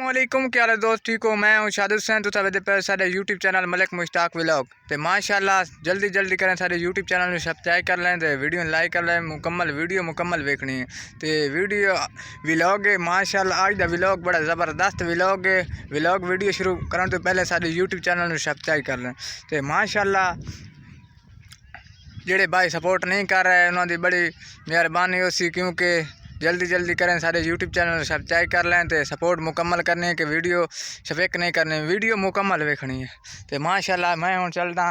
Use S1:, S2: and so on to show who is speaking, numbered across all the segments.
S1: علیکم، کیا حال ہے دوست؟ ٹھیک ہو؟ میں ہوں شاد حسین، تو پہ سارے یوٹیوب چینل ملک مشتاق ولاگ تو ماشاءاللہ جلدی کریں سارے یوٹیوب چینل میں سبسکرائب کر لیں، تو ویڈیو لائک کر لیں، ویڈیو مکمل ویکھنی ہے تو ویڈیو ولاگ ہے ماشاءاللہ۔ آج دا ولاگ بڑا زبردست ولاگ ہے۔ ولاگ ویڈیو شروع کرنے تو پہلے سارے یوٹیوب چینل میں سبسکرائب کر لیں تو ماشاءاللہ جڑے بھائی سپورٹ نہیں کر رہے انہوں کی بڑی مہربانی ہو سی، کیونکہ جلدی کریں سارے یوٹیوب چینل سبسکرائب کر لیں تو سپورٹ مکمل کرنی ہے کہ ویڈیو شفیک نہیں کرنی، ویڈیو مکمل ویکھنی ہے تو ماشاءاللہ۔ میں ہوں چلدا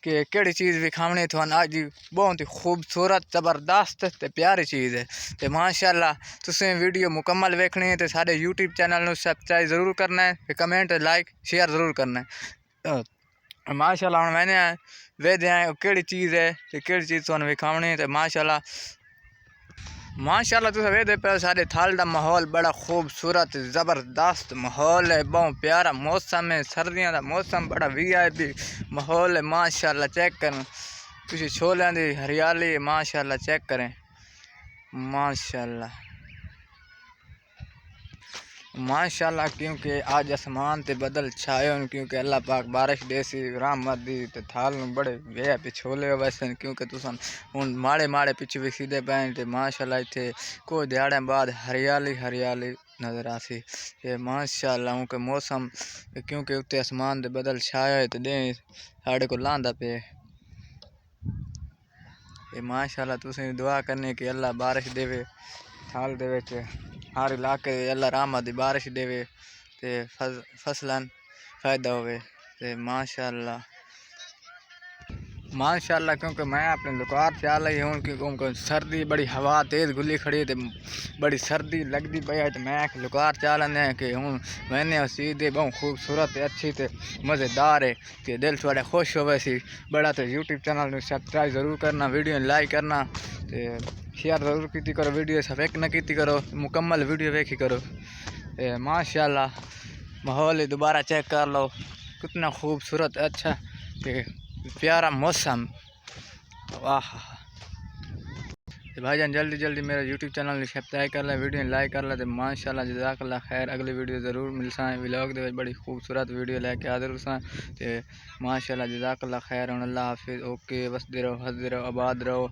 S1: کہ کہڑی چیز وکھاونی تھوان اج بہت ہی خوبصورت زبردست تے پیاری چیز ہے تو ماشاءاللہ تسیں ویڈیو مکمل ویکھنی ہے تو سارے یوٹیوب چینل نو سبسکرائب ضرور کرنا ہے، کمنٹ لائک شیئر ضرور کرنا ہے ماشاءاللہ۔ ہن میں نے ویدے ہیں کہڑی چیز ہے تے کہڑی چیز تھوان وکھاونی ہے تو ماشاءاللہ تو ویدے پہ سارے تھال دا ماحول بڑا خوبصورت زبردست ماحول ہے، بہت پیارا موسم ہے، سردیاں دا موسم بڑا VIP ماحول ہے ماشاءاللہ۔ چیک کریں کچھ چھولیاں دی ہریالی ماشاءاللہ، چیک کریں ماشاءاللہ کیونکہ آج آسمان تے بدل چھائے ہون، کیونکہ اللہ پاک بارش دے سی رحمت دی تے تھال نو بڑے VIP چھولے ویسے، کیونکہ تساں ہن ماڑے پیچھے وکھدے پئے تے ماشاءاللہ ایتھے کچھ دیہاڑیاں بعد ہریالی نظر آسی تے ماشاءاللہ۔ کیونکہ موسم کیونکہ اتنے آسمان دے بدل چھائے ہوئے تے دیں ساڈے کو لاندا پے ماشاءاللہ۔ تسیں دعا کرنی کہ اللہ بارش دے تھال دے وچ ہر علاقے اللہ رحمت دی بارش دے تے فصلاں فائدہ ہوئے تے ماشاءاللہ کیونکہ میں اپنے لوکار سے آ رہی ہوں، کیونکہ سردی بڑی ہوا تیز گلی کھڑی ہے تے بڑی سردی لگتی پئی ہے، تو میں لوکار سے آ لینا ہے کہ ہوں میں نے چیز بہت خوبصورت اچھی تے مزیدار ہے کہ دل تھوڑا خوش ہوئے سی بڑا۔ تو یوٹیوب چینل میں سبسکرائب ضرور کرنا، ویڈیو لائک کرنا تے شیئر ضرور کیتی کرو، ویڈیو سفیک نہ کیتی کرو، مکمل ویڈیو ویکھی کرو ماشاءاللہ۔ ماحول دوبارہ چیک کر لو کتنا خوبصورت اچھا تے پیارا موسم، واہ بھائی جان جلدی میرا یوٹیوب چینل سبسکرائب کر لیں، ویڈیو لائک کر لیں تو ماشاءاللہ جزاک اللہ خیر۔ اگلی ویڈیو ضرور ملساں ولاگ دے بڑی خوبصورت ویڈیو لے کے حاضر ہوساں تے ماشاءاللہ جزاک اللہ خیر۔ اللہ حافظ، اوکے، وسدے رہو ہسدے رہو آباد رہو۔